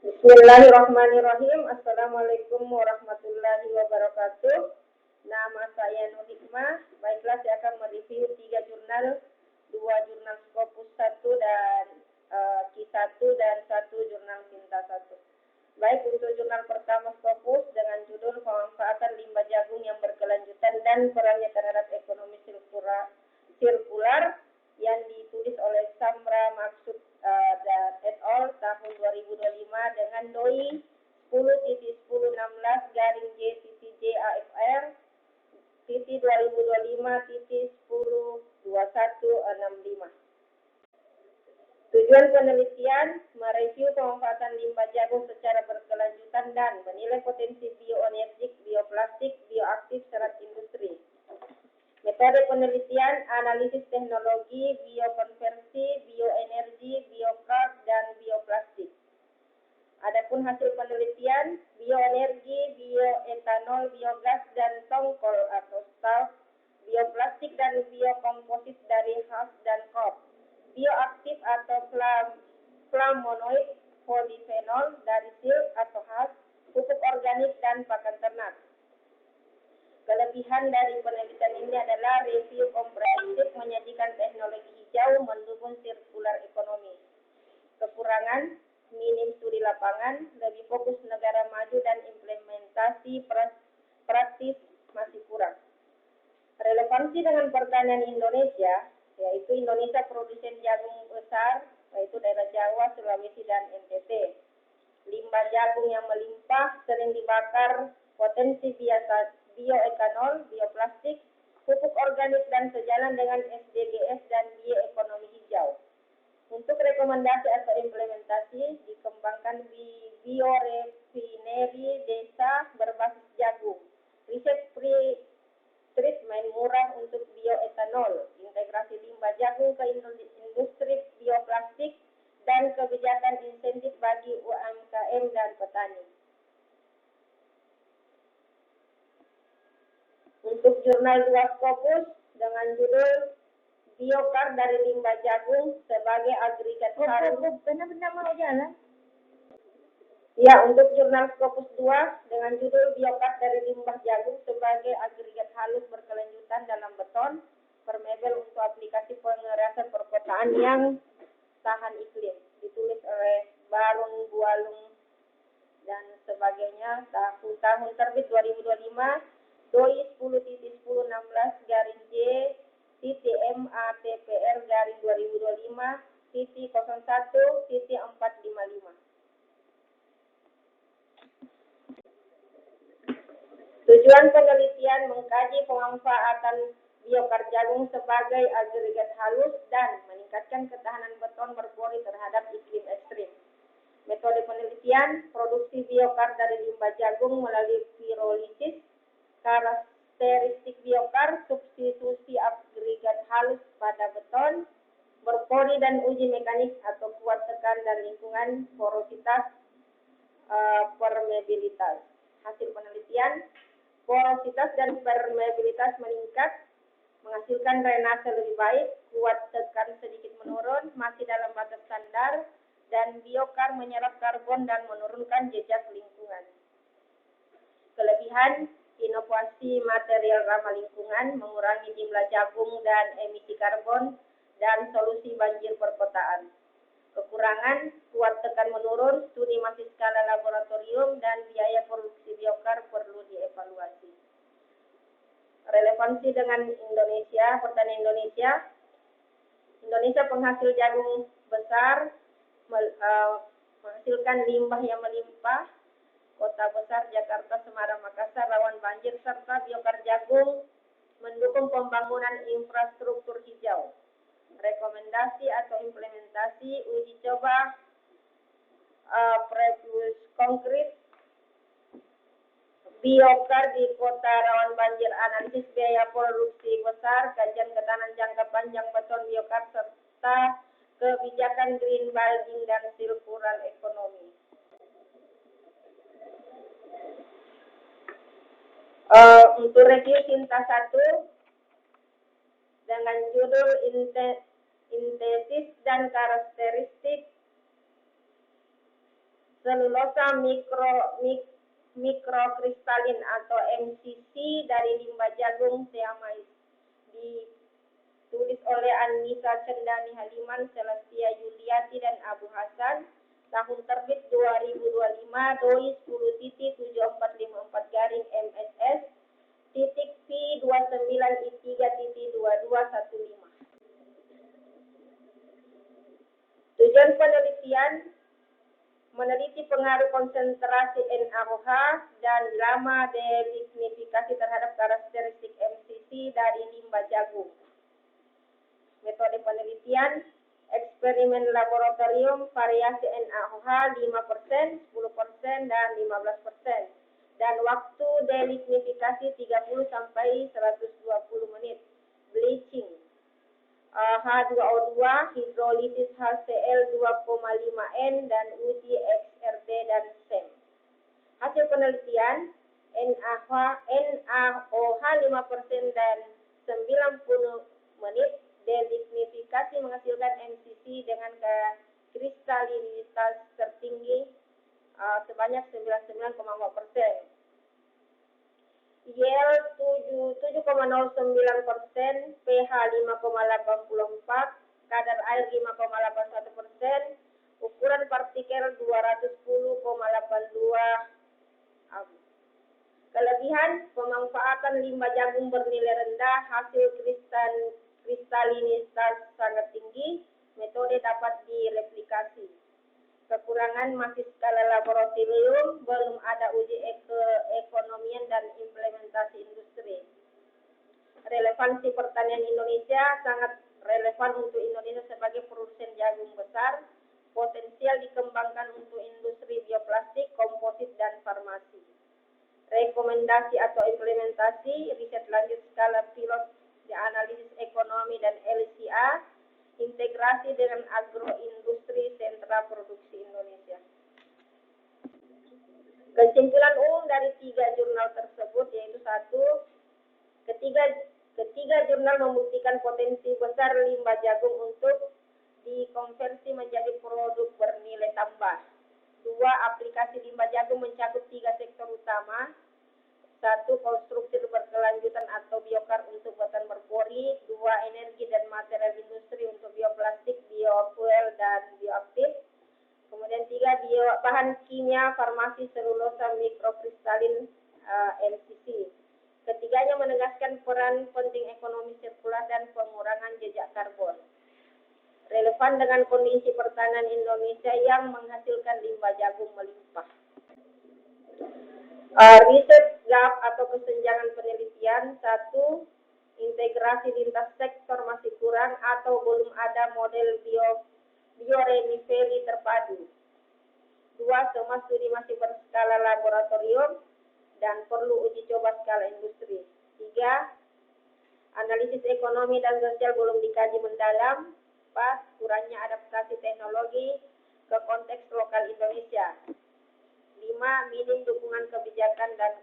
Bismillahirrahmanirrahim. Assalamualaikum warahmatullahi wabarakatuh. Nama saya Nur Hikmah. Baiklah, saya akan mereview 3 jurnal, 2 jurnal Scopus 1 dan Q1 dan 1 jurnal Sinta 1. Baik, untuk jurnal pertama Scopus dengan judul Pemanfaatan Limbah Jagung yang Berkelanjutan dan Perannya Terhadap Ekonomi Sirkular yang ditulis oleh Samra Maksud dan et al. Tahun 2025 dengan doi 10.1016-J-JAFR 2025-102165. Tujuan penelitian mereview pemanfaatan limbah jagung secara berkelanjutan dan menilai potensi bioenergik, bioplastik, bioaktif serat industri. Metode penelitian, analisis teknologi, biokonversi, bioenergi, biokar, dan bioplastik. Adapun hasil penelitian, bioenergi, bioetanol, biogas, dan tongkol atau stalk, bioplastik dan biokomposit dari HAS dan KOP, bioaktif atau flavonoid, polifenol dari silk atau HAS, pupuk organik, dan pakan ternak. Kelebihan dari penelitian ini adalah review komprehensif menyajikan teknologi hijau mendukung sirkular ekonomi. Kekurangan, minim studi lapangan, lebih fokus negara maju dan implementasi praktis masih kurang. Relevansi dengan pertanian Indonesia, yaitu Indonesia produsen jagung besar, yaitu daerah Jawa, Sulawesi, dan NTT. Limbah jagung yang melimpah sering dibakar, potensi bioetanol, bioplastik, pupuk organik, dan sejalan dengan SDGs dan bioekonomi hijau. Untuk rekomendasi atau implementasi, dikembangkan biorefinery desa berbasis jagung, riset treatment murah untuk bioetanol, integrasi limbah jagung ke industri bioplastik, dan kebijakan insentif bagi UMKM dan petani. Untuk jurnal 2 Scopus dengan judul Biokar dari Limbah Jagung sebagai Agregat Halus. Benar-benar mau jalan? Ya, untuk jurnal Scopus 2 dengan judul Biokar dari Limbah Jagung sebagai Agregat Halus Berkelanjutan dalam Beton, Permebel untuk aplikasi pengerasan perkotaan yang tahan iklim. Ditulis oleh Barung Bualung dan sebagainya. Tahun terbit 2025. Doi 10.1016-J-MATPR-2025-01-455. Tujuan penelitian mengkaji pemanfaatan biokar jagung sebagai agregat halus dan meningkatkan ketahanan beton berpori terhadap iklim ekstrim. Metode penelitian, produksi biokar dari limbah jagung melalui pirolisis, karakteristik biokar, substitusi agregat halus pada beton, berpori dan uji mekanik atau kuat tekan dan lingkungan, porositas, permeabilitas. Hasil penelitian, porositas dan permeabilitas meningkat, menghasilkan drainase lebih baik, kuat tekan sedikit menurun, masih dalam batas standar, dan biokar menyerap karbon dan menurunkan jejak lingkungan. Kelebihan, inovasi material ramah lingkungan, mengurangi jumlah jagung dan emisi karbon, dan solusi banjir perkotaan. Kekurangan, kuat tekan menurun, studi masih skala laboratorium, dan biaya produksi biokar perlu dievaluasi. Relevansi dengan Indonesia, pertanian Indonesia. Indonesia penghasil jagung besar, menghasilkan limbah yang melimpah. Kota besar Jakarta, Semarang, Makassar rawan banjir, serta biokar jagung mendukung pembangunan infrastruktur hijau. Rekomendasi atau implementasi uji coba previous konkret biokar di kota rawan banjir, analisis biaya produksi besar, kajian ketahanan jangka panjang beton biokar, serta kebijakan green building dan circular ekonomi. Untuk review Sinta 1 dengan judul sintesis dan karakteristik selulosa mikrokristalin atau MCC dari limbah jagung Seamais. Ditulis oleh Anissa Cendani Haliman, Celestia Yuliati, dan Abu Hasan. Tahun terbit 2025, DOI 10.7454/MSS P29I3.2215. Tujuan penelitian: meneliti pengaruh konsentrasi NaOH dan lama delignifikasi terhadap karakteristik MCC dari limbah jagung. Metode penelitian: eksperimen laboratorium, variasi NaOH 5%, 10%, dan 15%. Dan waktu delignifikasi 30 sampai 120 menit. Bleaching, H2O2, hidrolisis HCl 2,5N, dan uji XRD dan SEM. Hasil penelitian: NaOH 5% dan 90 menit delignifikasi menghasilkan MCC dengan kristalinitas tertinggi sebanyak 99,4%. Yield 7,09%, pH 5,84, kadar air 5,81%, ukuran partikel 210,82 Kelebihan: pemanfaatan limbah jagung bernilai rendah, hasil kristalinitas sangat tinggi, metode dapat direplikasi. Kekurangan: masih skala laboratorium, belum ada uji keekonomian dan implementasi industri. Relevansi pertanian Indonesia: sangat relevan untuk Indonesia sebagai produsen jagung besar, potensial dikembangkan untuk industri bioplastik, komposit, dan farmasi. Rekomendasi atau implementasi: riset lanjut skala pilot di analisis ekonomi dan LCA, integrasi dengan agroindustri sentra produksi Indonesia. Kesimpulan umum dari 3 jurnal tersebut yaitu: 1. Ketiga jurnal membuktikan potensi besar limbah jagung untuk dikonversi menjadi produk bernilai tambah. 2. Aplikasi limbah jagung mencakup 3 sektor utama. 1. Konstruksi berkelanjutan atau biokar untuk buatan berpori. 2. Energi dan material industri untuk bioplastik, biofuel, dan bioaktif. Kemudian 3. Bahan kimia, farmasi, selulosa mikrokristalin MCC. Ketiganya menegaskan peran penting ekonomi sirkular dan pengurangan jejak karbon. Relevan dengan kondisi pertanian Indonesia yang menghasilkan limbah jagung melimpah. Riset gap atau kesenjangan penelitian. 1. Integrasi lintas sektor masih kurang atau belum ada model bioremiferi terpadu. 2. Semua studi masih berskala laboratorium dan perlu uji coba skala industri. 3. Analisis ekonomi dan sosial belum dikaji mendalam. 4. Kurangnya adaptasi teknologi ke konteks lokal Indonesia. 5. Minim dukungan kebijakan dan